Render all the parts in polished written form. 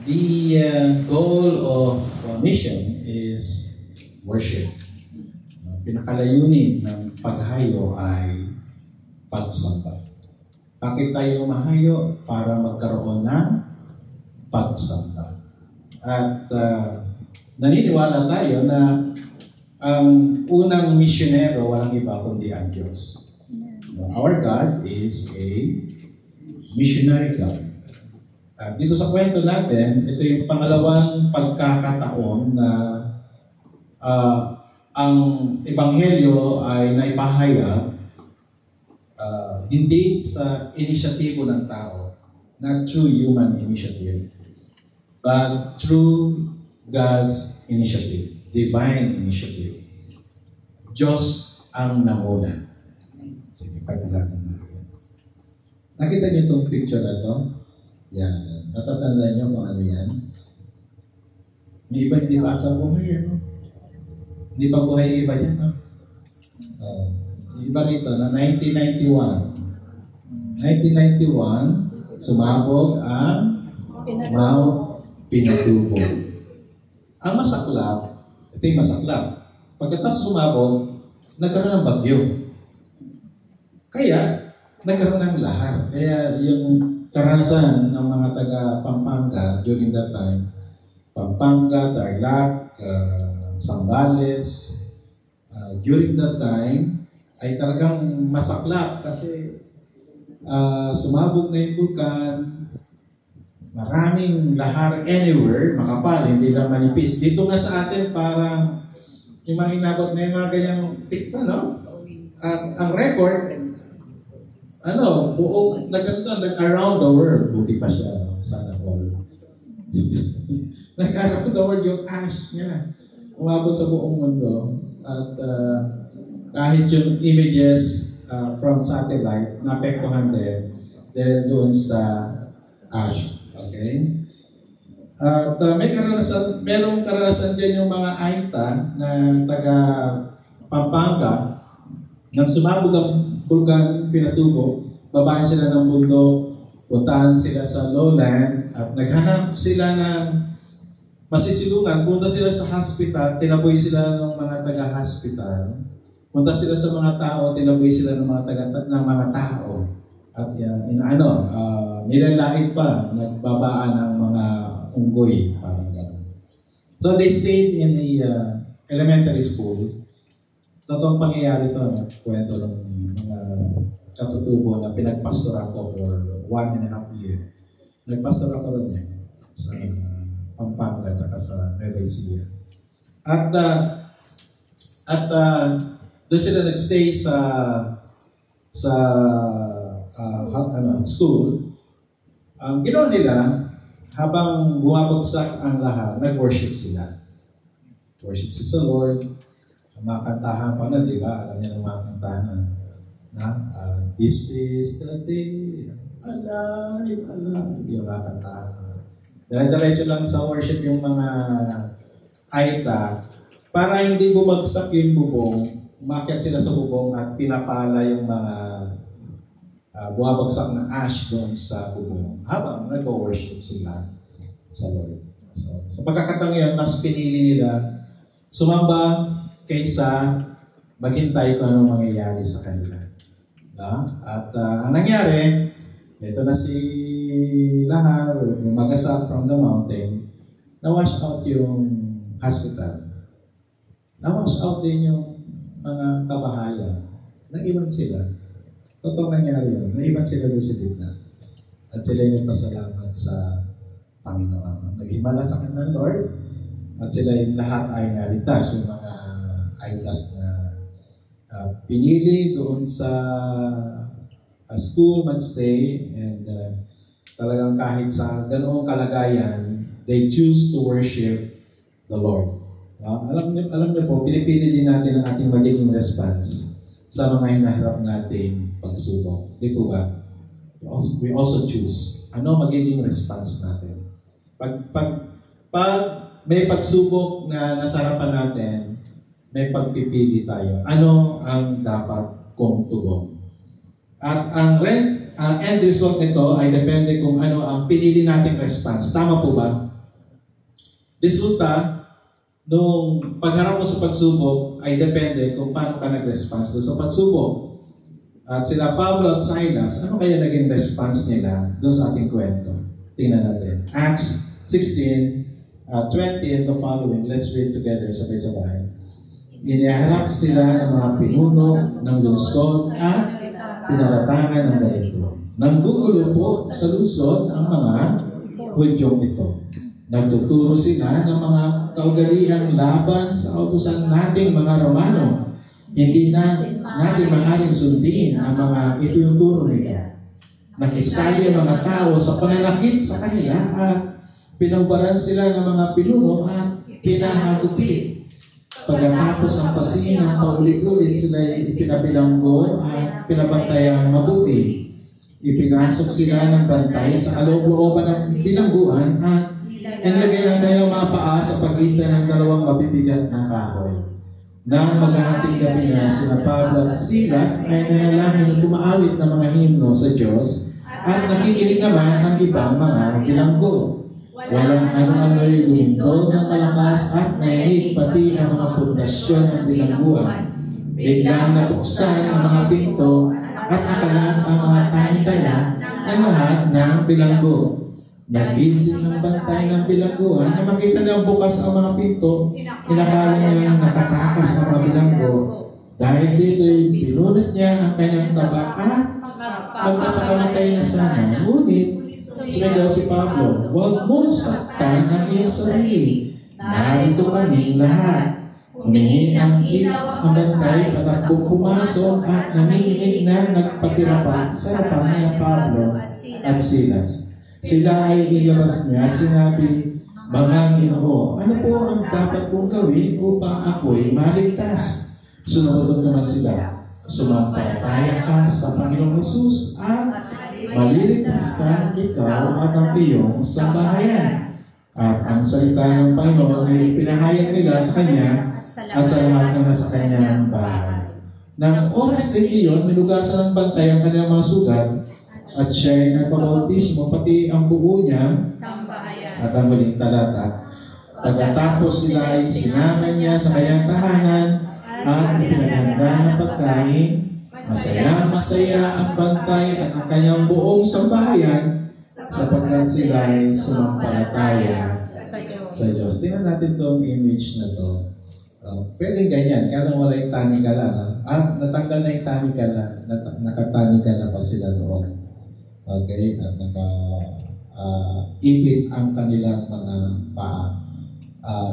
The goal of mission is worship. Pinakalayunin ng paghayo ay pagsamba. Bakit tayo mahayo? Para magkaroon ng pagsamba. At naniniwala tayo na ang unang misyonero walang iba kundi ang Diyos. Our God is a missionary God. At dito sa kwento natin, ito yung pangalawang pagkakataon na ang ebanghelyo ay naipahayag hindi sa inisyatibo ng tao, not through human initiative, but through God's initiative, divine initiative. Diyos ang nanguna. Sige, pagdalaman natin. Nakita niyo itong picture na ito? Yan. Natatandaan niyo kung ano yan? May iba hindi pa ata buhay, ano? Hindi pa buhay yung iba dyan, no? Iba rito na 1991, sumabog ang Mount Pinatubo. Ang masaklap, ito yung masaklap. Pagkatapos sumabog, nagkaroon ng bagyo. Kaya, nagkaroon ng lahar. Kaya yung karanasan ng mga taga Pampanga during that time, Pampanga, Tarlac, Zambales, during that time, ay talagang masaklap kasi sumabog na yung vulkan, maraming lahar anywhere, makapal, hindi lang manipis. Dito nga sa atin, parang yung mga inabot na yung mga ganyang tikta, no? Ang record, buong nag-around the world. Buti pa siya, no? Sana all. Nag-around the world yung ash niya. Umabot sa buong mundo. At kahit yung images from satellite, naapektuhan din doon sa ash. Okay? At merong karanasan din yung mga Aita na taga Pampanga. Nang sumabog ang Vulkan Pinatubo, babahan sila ng bundok, puntahan sila sa lowland, at naghanap sila ng masisilungan. Punta sila sa hospital, tinaboy sila ng mga taga-hospital. Punta sila sa mga tao, tinaboy sila ng mga tao. At nilalait pa, nagbabaan ng mga unggoy, parang gano'n. So they stayed in the elementary school. Totoong pangyayari ito, kwento ng mga katutubo na pinagpastoran ko for 1.5 years. Nagpastor ako rin sa Pampanga at sa Nueva Ecija. At doon sila nagstay sa school. Ang ginawa nila, habang bumabagsak ang lahat, nag-worship sila. Worship sa Lord. Makantahan pa na, di ba? Alam niya ng makantahan na this is the day, alive. Yung makantahan. Diretso lang sa worship yung mga Aita para hindi bumagsak yung bubong, umakyat sila sa bubong at pinapala yung mga bumabagsak na ash doon sa bubong habang nag-worship sila sa Lord. So pagkakataon yun, mas pinili nila sumamba kaysa maghintay kung anong mangyayari sa kanila. At ang nangyari, ito na si Lahar, yung magasak from the mountain, na-wash out yung hospital. Na-wash out din yung mga kabahayan. Naiwan sila. Totoo nangyari yun. Naiwan sila doon sa gitna. At sila yung pasalamat sa Panginoon. Naghimala sa kanya ng Lord. At sila yung lahat ay naligtas. Yung mga Aitas na pinili doon sa school magstay and talagang kahit sa ganoong kalagayan, they choose to worship the Lord. Alam niyo po, pinipili din natin ang ating magiging response sa mga hinaharap nating pagsubok. Di po ba? We also choose. Ano magiging response natin? Pag may pagsubok na nasa harapan natin, may pagpipili tayo. Ano ang dapat kong tugon? At ang end result nito ay depende kung ano ang pinili nating response. Tama po ba? resulta, nung pagharap mo sa pagsubok ay depende kung paano ka nag-response doon sa pagsubok. At sila Pablo at Silas, ano kaya naging response nila doon sa ating kwento? Tingnan natin. Acts 16, 20 and the following. Let's read together, sabay-sabay. Iniharap sila ng mga pinuno ng lungsod at pinaratangan ng ganito. Nanggugulo po sa lungsod ang mga Hudyong ito. Nagtuturo sila ng mga kaugaliang laban sa kautusan nating mga Romano. Hindi na natin maaaring sundin ang mga itinuturo nila. Nakisali ang mga tao sa pananakit sa kanila at pinagbaran sila ng mga pinuno at pinahagupi. Pagkatapos ng pasinang paulit-ulit sila ipinabilanggo at pinabantayang mabuti. Ipinasok sila ng bantay sa kaloob-looban ng bilangguan at inilagay ang kanilang mga paa sa pagitan ng dalawang mabibigat na kahoy. Nang maghahating gabi na sina Pablo at Silas ay nanalangin at tumaawit ng mga himno sa Diyos at nakikinig naman ang ibang mga bilanggo. Walang ano-ano'y lumindol ng malakas at nainig pati ang mga pundasyon ng bilangguan. Biglang nabuksan ang mga pinto at nakalaan ang mga tangitala ng lahat ng bilanggo. Nagising ang bantay ng bilangguan na makita niyang bukas ang mga pinto, inakala niyang nakatakas ang mga bilanggo. Dahil dito'y pinunot niya ang kanyang taba at magpapakamatay na sana. Ngunit, sumigaw si Pablo, huwag mong saktan ang iyong sarili. Narito kaming lahat. Humingi ang ilaw ang bantay patakbong pumasok at nanginginig na nagpatirapat sa harapan ni Pablo at Silas. Sila ay ilabas niya at sinabi, mga Ginoo, ano po ang dapat kong gawin upang ako'y maligtas? Sumunod naman sila, sumampalataya ka sa Panginoong Jesus at maliligtas ka ikaw at ang iyong sambahayan. At ang salita ng Panginoon ay pinahayag nila sa Kanya at sa lahat na nasa Kanyang bahay. Nang oras din iyon, nilugasan ng bantay ang kanyang mga sugat at siya ay nagpabautismo pati ang buo niya at ang muling talata. Pagkatapos sila ay sinama niya sa kanyang tahanan at ipinaghanda ng pagkain. Masaya ang bantay at ang kanyang buong sambahayan sapagkat sila ay sumampalataya sa Diyos. Tingnan natin itong image na ito. Pwedeng ganyan, kaya lang wala yung tanikala. Natanggal na yung tanikala, nakatanikala pa sila noon. Okay, at ipit ang kanilang mga paa.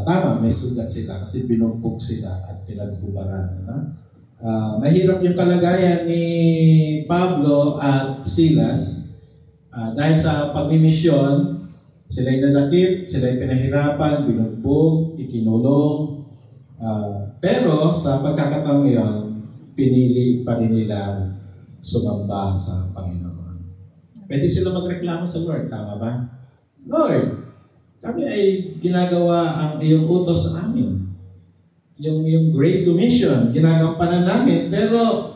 Tama, may sugat sila kasi binugbog sila at pinagbubaran. Mahirap yung kalagayan ni Pablo at Silas dahil sa pagmimisyon, sila ay nadakip, sila ay pinahirapan, binugbog, ikinulong. Pero sa pagkakataong iyon, pinili pa rin nila sumamba sa Panginoon. Pwede sila magreklamo sa Lord, tama ba? Lord, kami ay ginagawa ang iyong utos sa amin. Yung Great Commission, ginagampanan namin, pero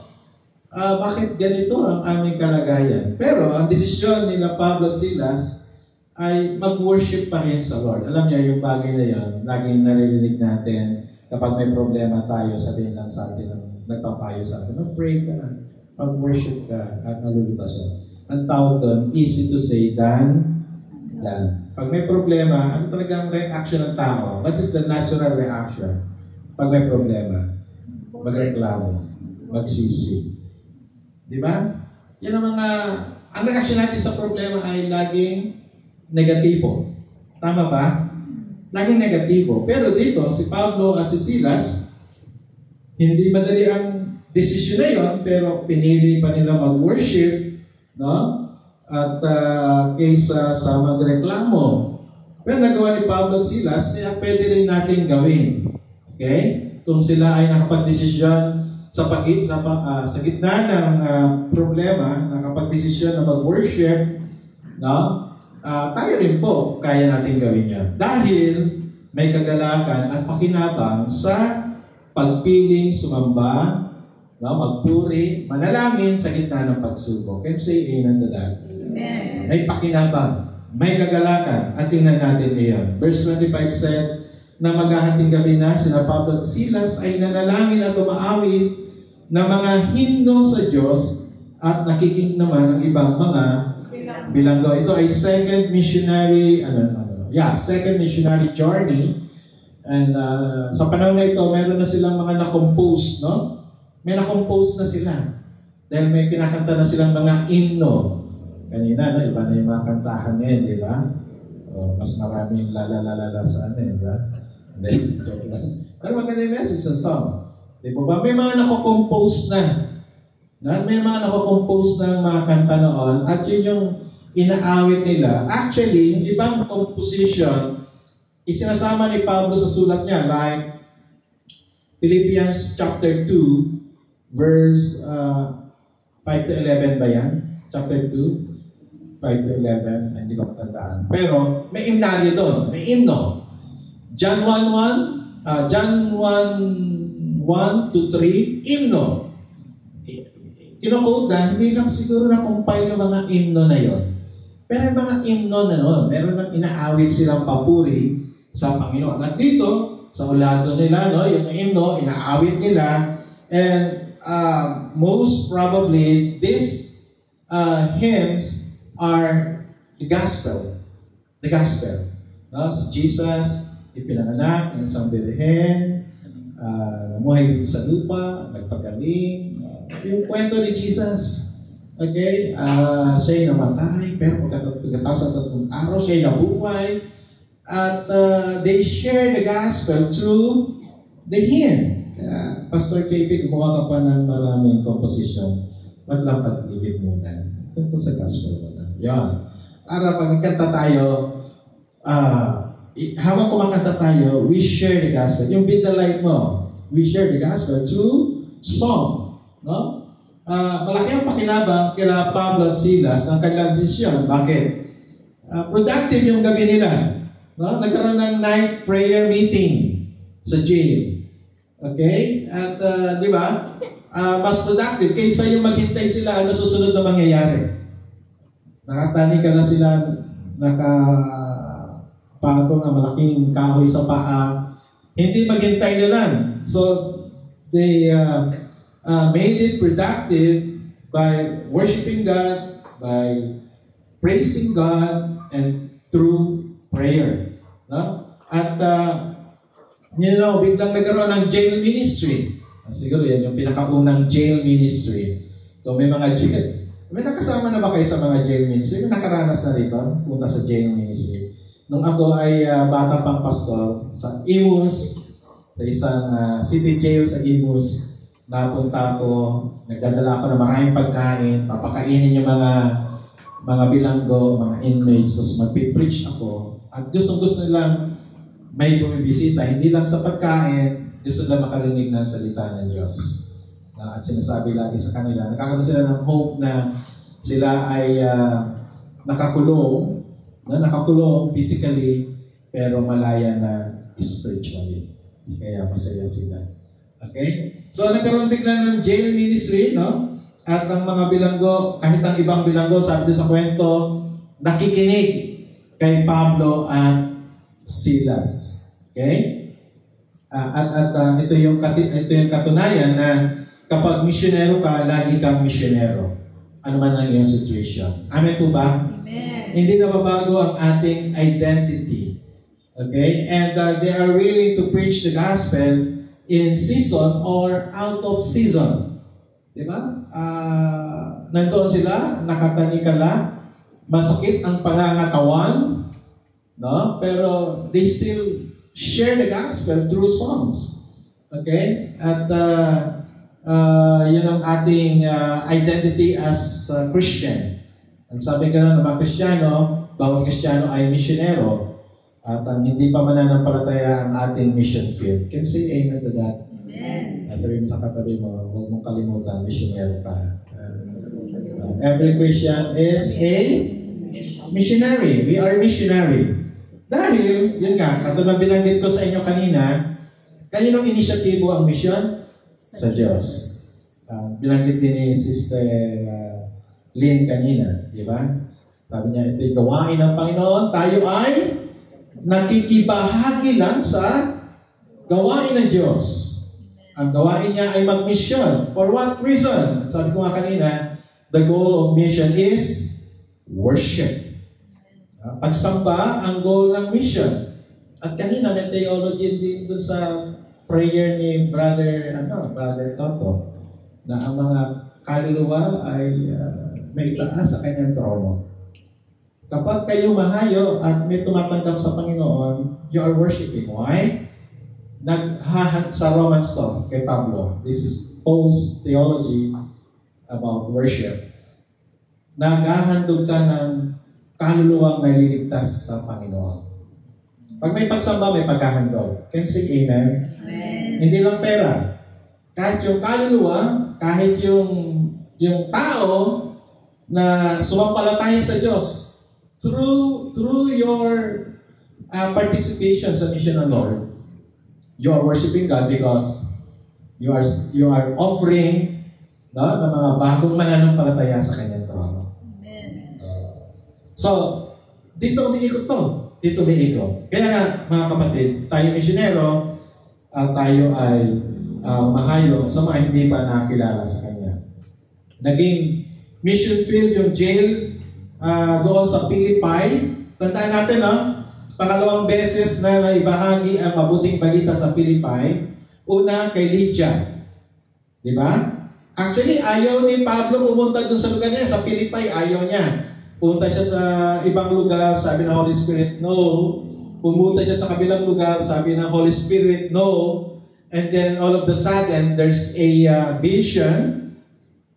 bakit ganito ang aming kalagayan? Pero ang desisyon nila Pablo at Silas ay mag-worship pa rin sa Lord. Alam niyo yung bagay na yan, laging naririnig natin kapag may problema tayo, sabihin lang sa atin, nagpapayo sa atin, pray ka na, mag-worship ka at nalulutas siya. Ang tawag doon, easy to say than done. Pag may problema, ano talaga ang reaction ng tao? What is the natural reaction? Pag may problema, magreklamo, magsisi. Di ba? Yan ang ang reaction natin sa problema ay laging negatibo. Tama ba? Laging negatibo. Pero dito, si Pablo at si Silas, hindi madali ang desisyon na yun, pero pinili pa nila mag-worship, no? At kaysa sa magreklamo. Pero nagawa ni Pablo at Silas, kaya pwede rin natin gawin. Okay? Kung sila ay nakapag-desisyon sa gitna ng problema, nakapag-desisyon na mag-worship, no? Tayo rin po kaya natin gawin yan. Dahil may kagalakan at pakinabang sa pagpiling sumamba, no, magpuri, manalangin sa gitna ng pagsubok. Can you say amen to that? Amen. May pakinabang. may kagalakan. At tingnan natin iyon. Verse 25 said, na maghahating gabi na, sina Pablo at Silas ay nanalangin at umaawit ng mga himno sa Diyos at nakikinig naman ng ibang mga bilanggo. Ito ay second missionary journey. And sa panahon na ito, meron na silang mga na-compose, no? May na-compose na sila. Dahil may kinakanta na silang mga himno. Kanina, no? Iba na yung mga kantahan ngayon, di ba? Mas maraming la sa di ba? Pero maganda yung message sa song. Di ba? May mga nako-compose na. May mga nako-compose na mga kanta noon. At yun yung inaawit nila. Actually, yung ibang composition, isinasama ni Pablo sa sulat niya. Like, Philippians chapter 2, verse 5 to 11 ba yan? Chapter 2, 5 to 11. Hindi ko matandaan. Pero, may himnalyo doon. May himno. John 1 to 3, himno. Kinukode na, hindi lang siguro na-compile ng mga himno na yon. Pero yung mga himno na noon, meron nang inaawit silang papuri sa Panginoon. At dito, sa ulado nila, no, yung himno, inaawit nila. And most probably, these hymns are the gospel. The gospel. No? So Jesus, ipinanganak ng isang birhen, namuhay dito sa lupa, nagpagaling. Yung kwento ni Jesus, okay, siya'y namatay, pero pagkatapos sa 3 araw, siya'y nabuhay. At they share the gospel through the hymn. Kaya, Pastor KB, gumawa ka pa ng maraming composition. Maglapat-ibig muna. Tungkol sa gospel muna. Yan. Para pag kanta tayo, habang kumakanta tayo, we share the gospel. Yung Be the Light mo, we share the gospel through song. No? Malaki ang pakinabang kila Pablo at Silas ng kanilang desisyon. Bakit? Productive yung gabi nila. No? Nagkaroon ng night prayer meeting sa jail. Okay? At di ba? Mas productive kaysa yung maghintay sila ano susunod na mangyayari. Nakatani ka na sila, pato na malaking kahoy sa paa, hindi maghintay na lang. So, they made it productive by worshiping God, by praising God, and through prayer. No? At, biglang nagkaroon ng jail ministry. Siguro yan yung pinakaunang jail ministry. So, may mga jail. May nakasama na ba kayo sa mga jail ministry? May nakaranas na rito, punta sa jail ministry. Nung ako ay bata pang pastor sa Imus, sa isang city jail sa Imus, napunta ako, nagdadala ako ng maraming pagkain, papakainin yung mga bilanggo, mga inmates, tapos magpipreach ako. At gusto nilang may bumibisita, hindi lang sa pagkain, gusto nila makarinig ng salita ng Diyos. At sinasabi lagi sa kanila, nakakaroon sila ng hope na sila ay nakakulong physically, pero malaya na spiritually. Kaya masaya sila. Okay? So, nagkaroon bigla ng jail ministry, no? At ang mga bilanggo, kahit ang ibang bilanggo, sabi sa kwento, nakikinig kay Pablo at Silas. Okay? Ito yung katunayan na kapag misyonero ka, lagi kang misyonero. Ano man ang iyong situation. Amen po ba? Amen. Hindi na babago ang ating identity. Okay? And they are willing to preach the gospel in season or out of season. Diba? Nandoon sila, nakatanikala, masakit ang pangangatawan, no? Pero they still share the gospel through songs. Okay? At yun ang ating identity as Christian. Ang sabi ka ng mga Kristiyano, bawat Kristiyano ay misyonero. At hindi pa mananampalataya ang ating mission field. Can you say amen to that? Amen. Sabi mo sa katabi mo, huwag mong kalimutan, misyonero ka. Every Christian is a missionary. We are missionary. Dahil, yun nga, katulad binanggit ko sa inyo kanina, kaninong inisyatibo ang mission? Sa Diyos. Binanggit din ni Sister Lynn kanina, di ba? Sabi niya, ito'y gawain ng Panginoon. Tayo ay nakikibahagi lang sa gawain ng Diyos. Ang gawain niya ay mag-mission. For what reason? Sabi ko nga kanina, the goal of mission is worship. Pagsamba ang goal ng mission. At kanina may theology din doon sa prayer ni Brother Toto, na ang mga kaluluwa ay may itaas sa kanyang trono. Kapag kayo mahayo at may tumatanggap sa Panginoon, you are worshiping. Why? Sa Romans to, kay Pablo. This is Paul's theology about worship. Naghahandog ka ng kaluluwang naliligtas sa Panginoon. Pag may pagsamba, may paghahandog. Can you say amen? Amen. Hindi lang pera. Kahit yung kaluluwa, kahit yung tao na sumampalataya sa Diyos, through your participation sa mission ng Lord, you are worshiping God because you are offering ng mga bagong mananampalataya sa kanyang trono. Amen. So, dito umiikot to. Dito umiikot. Kaya nga, mga kapatid, tayo misyonero, tayo ay mahayo sa mga hindi pa nakilala sa kanya. Naging mission field yung jail doon sa Philippi. Tandaan natin, pangalawang beses na naibahagi ang mabuting balita sa Philippi. Una, kay Lydia. Di ba? Actually, ayaw ni Pablo pumunta doon sa lugar niya. Sa Philippi, ayaw niya. Pumunta siya sa ibang lugar, sabi ng Holy Spirit, no. Pumunta siya sa kabilang lugar, sabi ng Holy Spirit, no. And then, all of the sudden, there's a vision.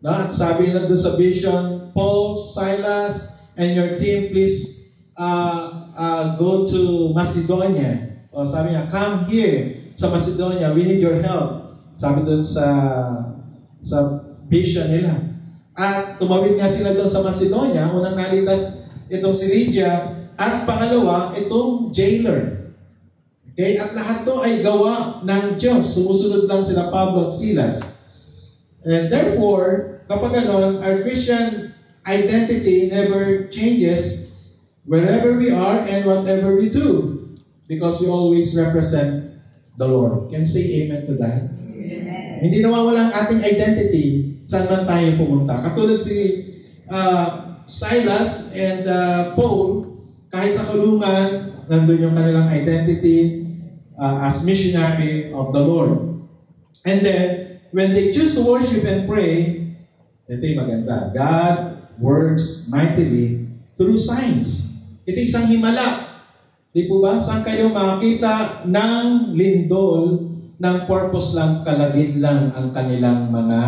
No? At sabi na doon sa vision, Paul, Silas, and your team, please go to Macedonia. O sabi niya, come here sa Macedonia. We need your help. Sabi doon sa vision nila. At tumawid nga sila doon sa Macedonia. Unang nalitas itong si Lydia. At pangalawa, itong jailer. Okay? At lahat to ay gawa ng Diyos. Sumusunod lang sila Pablo at Silas. And therefore, kapag ganon, our Christian identity never changes wherever we are and whatever we do, because we always represent the Lord. Can you say amen to that? Amen. Hindi nawawala ang ating identity saan man tayo pumunta. Katulad si Silas and Paul, kahit sa kulungan, nandun yung kanilang identity as missionary of the Lord. And then, when they choose to worship and pray, ito yung maganda. God works mightily through signs. Ito isang himala. Di po ba? Saan kayo makakita ng lindol ng purpose lang, kalagid lang ang kanilang mga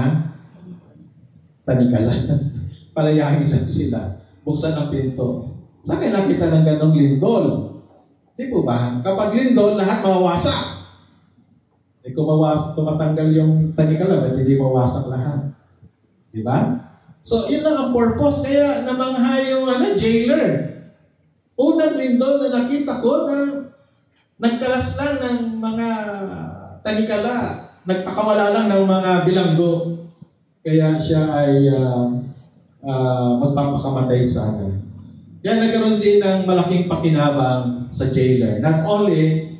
tanikala. Palayahin lang sila. Buksan ang pinto. Saan kayo nakita ng ganong lindol? Di po ba? Kapag lindol, lahat mawawasak. Kung tumatanggal yung tanikala, ba't hindi mawasak lahat? Di ba? So, yun lang ang purpose. Kaya namangha yung jailer. Unang lindol na nakita ko na nagkalas lang ng mga tanikala. Nagpakawala lang ng mga bilanggo. Kaya siya ay magpapakamatay sana. Kaya nagkaroon din ng malaking pakinabang sa jailer. Not only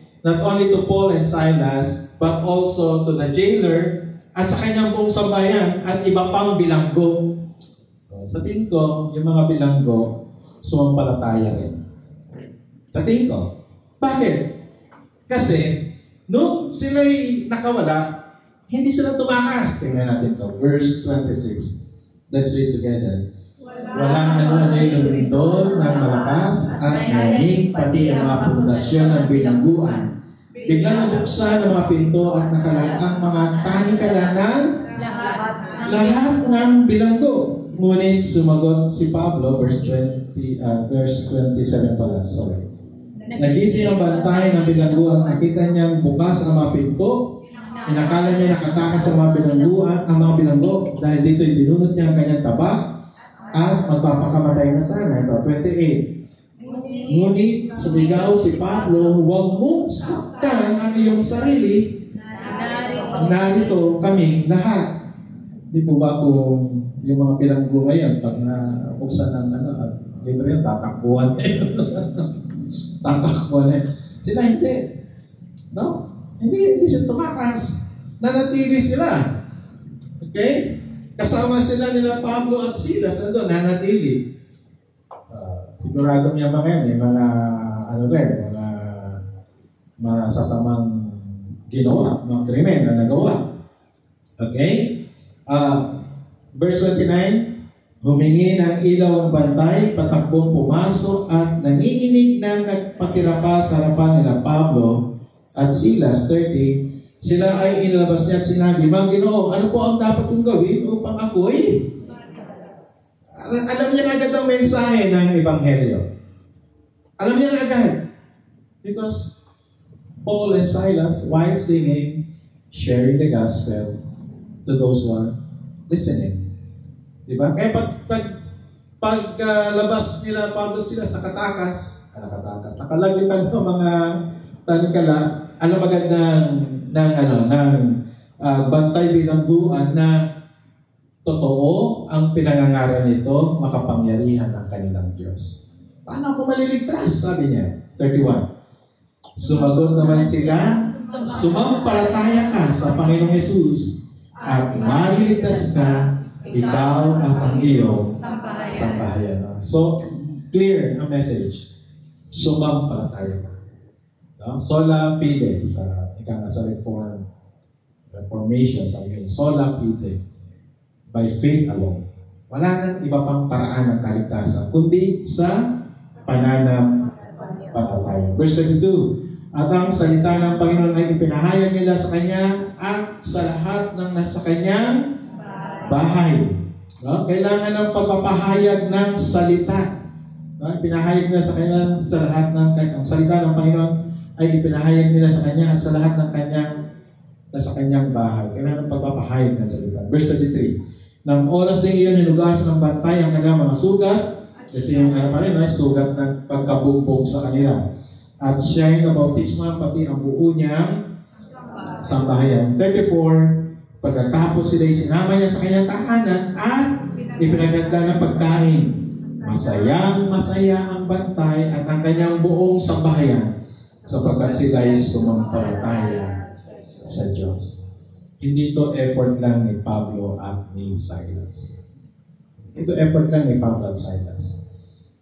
to Paul and Silas, but also to the jailer at sa kanyang buong sambayan at iba pang bilanggo. Sa tingin ko, yung mga bilanggo, sumampalataya rin. Sa tingin ko. Bakit? Kasi, nung sila'y nakawala, hindi sila tumakas. Tingnan natin to. Verse 26. Let's read together. Walang ano-ano'y lumindol ng malakas at naning pati ang mga pundasyon ng bilangguan. Biglang nabuksan ang mga pinto at nakalaan ang mga tanikala ng lahat ng bilanggo. Ngunit sumagot si Pablo, verse 27 pala, sorry. Nagising ang bantay ng bilangguan, nakita niyang bukas ang mga pinto. Inakala niya nakatakas ang mga bilanggo dahil dito'y binunot niya ang kanyang taba at magpapakamatay na sana. Ito, 28. Ngunit sumigaw si Pablo, huwag mong saktan ang iyong sarili. Narito kami lahat. Di po ba kung yung mga bilanggo ngayon, pag nabuksan ng Libre yun, tatakbuhan niya. Tatakbuhan niya. Sila hindi. No? Hindi sila tumakas. Nanatili sila. Okay? Kasama sila nila Pablo at Silas. Nandun, nanatili. Sigurado niya mga yan, mga mga masasamang ginawa, mga krimen na nagawa. Okay? Verse 29, humingi ng ilaw ang bantay, patakbong pumasok at nanginginig na nagpakirapa sa harapan nila Pablo at Silas. 30, sila ay inilabas niya at sinabi, mga Ginoo, ano po ang dapat kong gawin upang ako'y? Alam niya na agad ang mensahe ng Ebanghelyo. Alam niya na agad. Because Paul and Silas, while singing, sharing the gospel to those who are listening. Diba? Kaya pagkalabas nila Pablo at Silas, nakalagitan ng mga tanikala, alam agad ng bantay bilangguan na totoo ang pinangangaral nito, makapangyarihan ang kanilang Diyos. Paano ako maliligtas? Sabi niya, 31. Sumagot naman sila, sumampalataya ka sa Panginoong Yesus at maliligtas ka, ikaw at ang iyong sambahayan. So, clear ang message. Sumampalataya ka. No? Sola fide sa Reformation, sabi yun, sola fide. By faith alone. Wala nang iba pang paraan ng kaligtasan, kundi sa pananampalataya. Verse 32, at ang salita ng Panginoon ay ipinahayag nila sa Kanya at sa lahat ng nasa Kanyang bahay. No? Kailangan ng pagpapahayag ng salita. No? Ipinahayag nila sa Kanya sa lahat ng ang salita ng Panginoon ay ipinahayag nila sa Kanya at sa lahat ng nasa Kanyang bahay. Kailangan ng pagpapahayag ng salita. Verse 33, nang oras din iyon ninugasan ng bantay ang kanilang mga sugat. Ito yung sugat ng pagkabugbog sa kanila. At siya ay nabautismo pati ang buo niyang sambahayan. 34, pagkatapos sila'y sinama niya sa kanyang tahanan at ipinaganda ng pagkain. Masaya ang bantay at ang kanyang buong sambahayan sapagkat sila'y sumampalataya sa Diyos. Hindi ito effort lang ni Pablo at ni Silas. Ito effort lang ni Pablo at Silas.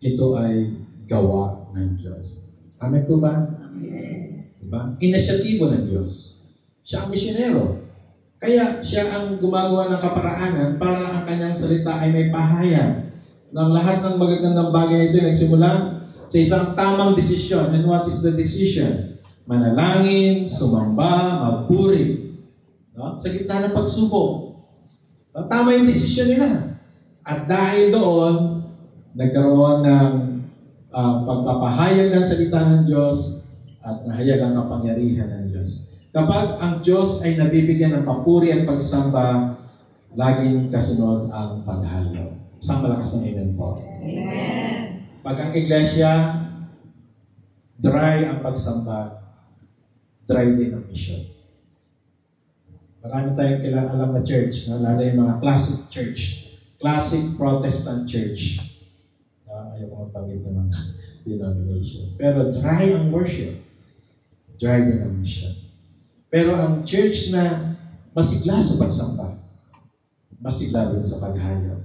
Ito ay gawa ng Diyos. Amen po ba? Amen. Diba? Inisyatibo ng Diyos. Siya ang misyonero. Kaya siya ang gumagawa ng kaparaanan para ang kanyang salita ay may pahayag. Nang lahat ng magagandang bagay na ito nagsimula sa isang tamang desisyon. And what is the decision? Manalangin, sumamba, magpuri. No? Sa gitna ng pagsubok. Tama yung desisyon nila. At dahil doon, nagkaroon ng pagpapahayag ng salita ng Diyos at nahayag ang kapangyarihan ng Diyos. Kapag ang Diyos ay nabibigyan ng papuri at pagsamba, laging kasunod ang paghayo. Isang malakas na amen po. Amen. Pag ang iglesia, dry ang pagsamba, dry din ang mission. Marami tayong alam na church, lalo yung mga classic church, classic Protestant church. Ayaw ko magpagit ng mga denomination. Pero dry ang worship, dry din ang mission. Pero ang church na masigla sa pagsamba, masigla din sa paghayo.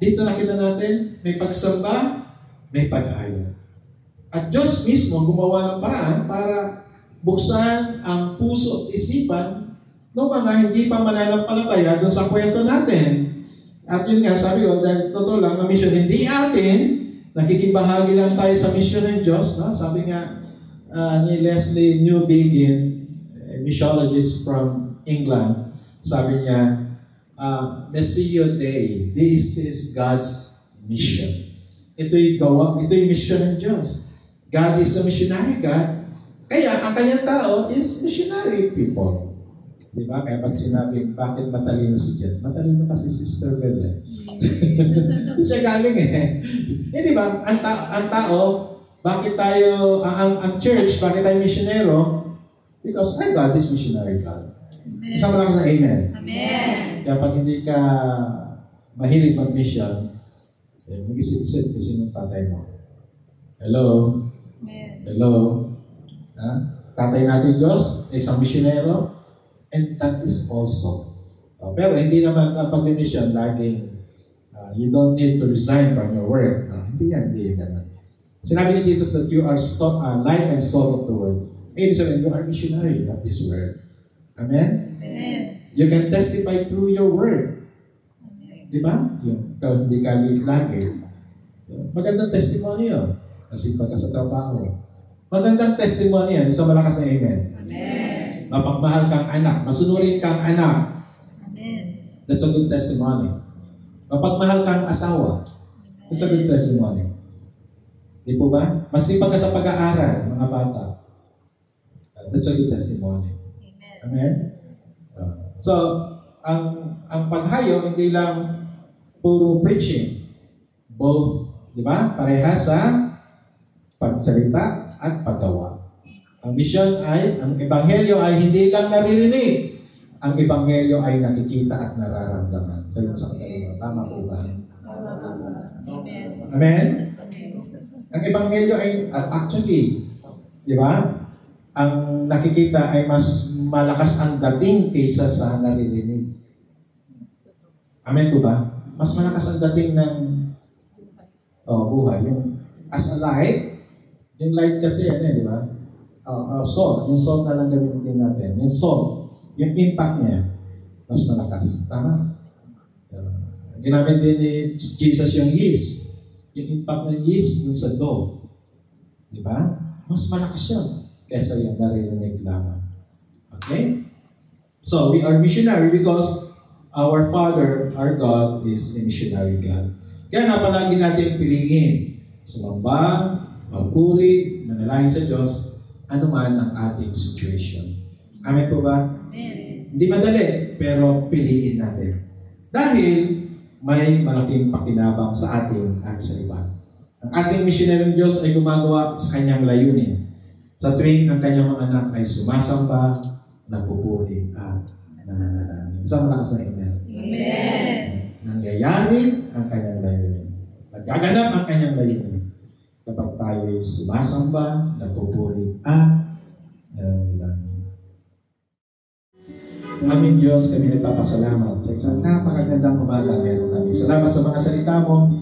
Dito nakita natin, may pagsamba, may paghayo. At Diyos mismo gumawa ng paraan para buksan ang puso at isipan no mga hindi pa mananampalataya doon sa kwento natin. At yun nga, sabi ko, dahil totoo lang, ang mission hindi atin, nakikibahagi lang tayo sa mission ng Diyos. No? Sabi nga ni Leslie Newbigin, a missionologist from England, sabi niya, Messiah Dei, this is God's mission. Ito'y mission ng Diyos. God is a missionary God. Kaya ang kanyang tao is missionary people. Diba? Kaya pag sinabi, bakit matalino si Jen? Matalino kasi Sister Bell eh. Siya galing eh. Hindi ba? Ang tao, bakit tayo, ang church, bakit tayo missionero? Because our God is missionary God. Isang malakas na amen. Amen. Kaya pag hindi ka mahilig mag-mission, Mag-isip-isip kasi ng tatay mo. Hello? Amen. Hello? Ha? Tatay natin Diyos, isang misyonero, and that is also. Pero hindi naman ang pag-mission laging you don't need to resign from your work. Hindi yan. Sinabi ni Jesus that you are light and salt of the world. Ibig sabihin, you are missionary of this world. Amen? Amen. You can testify through your word. Amen. Di ba? Yung hindi ka lagi. Magandang testimony yun. Nasipag ka sa trabaho. Magandang testimony yan. Isang malakas na amen. Amen. Mapagmahal kang anak. Masunurin kang anak. Amen. That's a good testimony. Mapagmahal kang asawa. That's a good testimony. Di po ba? Masipag ka sa pag-aaral, mga bata. That's a good testimony. Amen? So, ang paghayo, hindi lang puro preaching. Both, di ba? Parehas sa pagsalita at paggawa. Ang mission ay, ang ebanghelyo ay hindi lang naririnig. Ang ebanghelyo ay nakikita at nararamdaman. Sabi mo sa katalingo, tama po ba? Amen. Amen? Ang ebanghelyo ay, actually, di ba? Ang nakikita ay mas malakas ang dating kaysa sa naririnig. Amen po ba? Mas malakas ang dating ng buhay. Yung as a light, yung light kasi di ba? Salt. Yung salt na lang gamitin natin. Yung salt, yung impact niya, mas malakas. Tama? Ginamit din ni Jesus yung yeast. Yung impact ng yeast dun sa dough. Di ba? Mas malakas yun kaysa yung naririnig lamang. Okay? So, we are missionary because our Father, our God, is a missionary God. Kaya nga palagi natin piliin. Sumamba, magpuri, manalangin sa Diyos, anuman ang ating situation. Amen po ba? Amen. Hindi madali, pero piliin natin. Dahil may malaking pakinabang sa atin at sa iba. Ang ating missionary Diyos ay gumagawa sa kanyang layunin. Sa tuwing ang kanyang mga anak ay sumasamba, nagpupuri at nananalangin. Isang malakas na amen. Amen. Nangyayari ang kanyang layunin. Nagaganap ang kanyang layunin. Kapag tayo ay sumasamba, nagpupuri at nananalangin. Aming Diyos, kami nagpapasalamat sa isang napakagandang umaga meron kami. Salamat sa mga salita mo,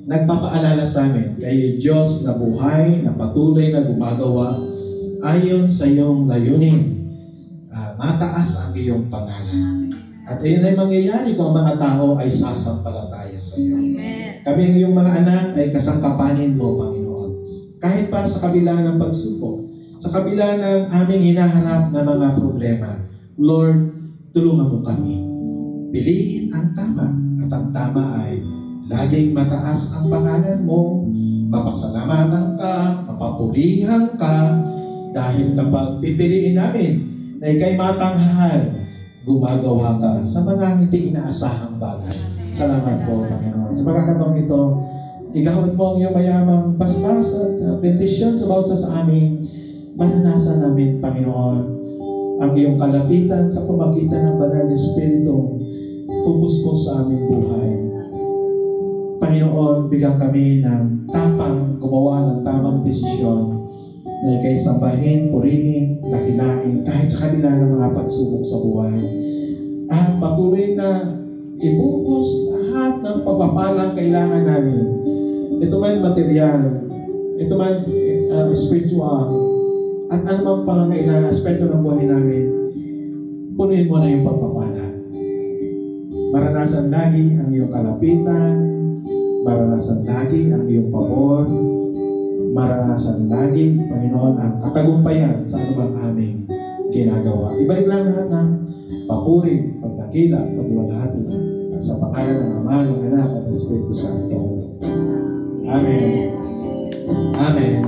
nagpapaalala sa amin kay Diyos na buhay, na patuloy na gumagawa ayon sa iyong layunin. Mataas ang iyong pangalan. At iyon ay mangyayari kung ang mga tao ay sasampalataya sa iyo. Amen. Kami ang iyong mga anak ay kasangkapanin mo, Panginoon. Kahit pa sa kabila ng pagsubok, sa kabila ng aming hinaharap na mga problema, Lord, tulungan mo kami. Piliin ang tama, at ang tama ay laging mataas ang pangalan mo, mapasalamatan ka, mapapurihan ka, dahil kapag pipiliin namin na ikay matanghal, gumagawa ka sa mga hindi inaasahang bagay. Salamat po, Panginoon. Sa pagkakataong ito, igawad mo ang iyong mayamang basbas at bendisyon sa bawat sa amin. Mananasan namin, Panginoon, ang iyong kalapitan sa pamagitan ng Banal na Espiritu, pupuspos sa aming buhay. Panginoon, bigyan kami ng tapang gumawa ng tamang desisyon na ikay sambahin, purihin, dakilain, kahit sa kabila ng mga pagsubok sa buhay. At patuloy na ibuhos lahat ng pagpapalang kailangan namin. Ito man material, ito man spiritual, at anumang pangangailangan, aspekto ng buhay namin, punuin mo na yung pagpapala. Maranasan lagi ang iyong kalapitan, maranasan lagi ang iyong pabor, maranasan lagi, Panginoon, ang katagumpayan sa anumang aming ginagawa. Ibalik lang lahat ng papuri, pagdakila, pagwalhati sa pangalan ng Ama, ng Anak, at ng Espiritu Santo. Amen. Amen.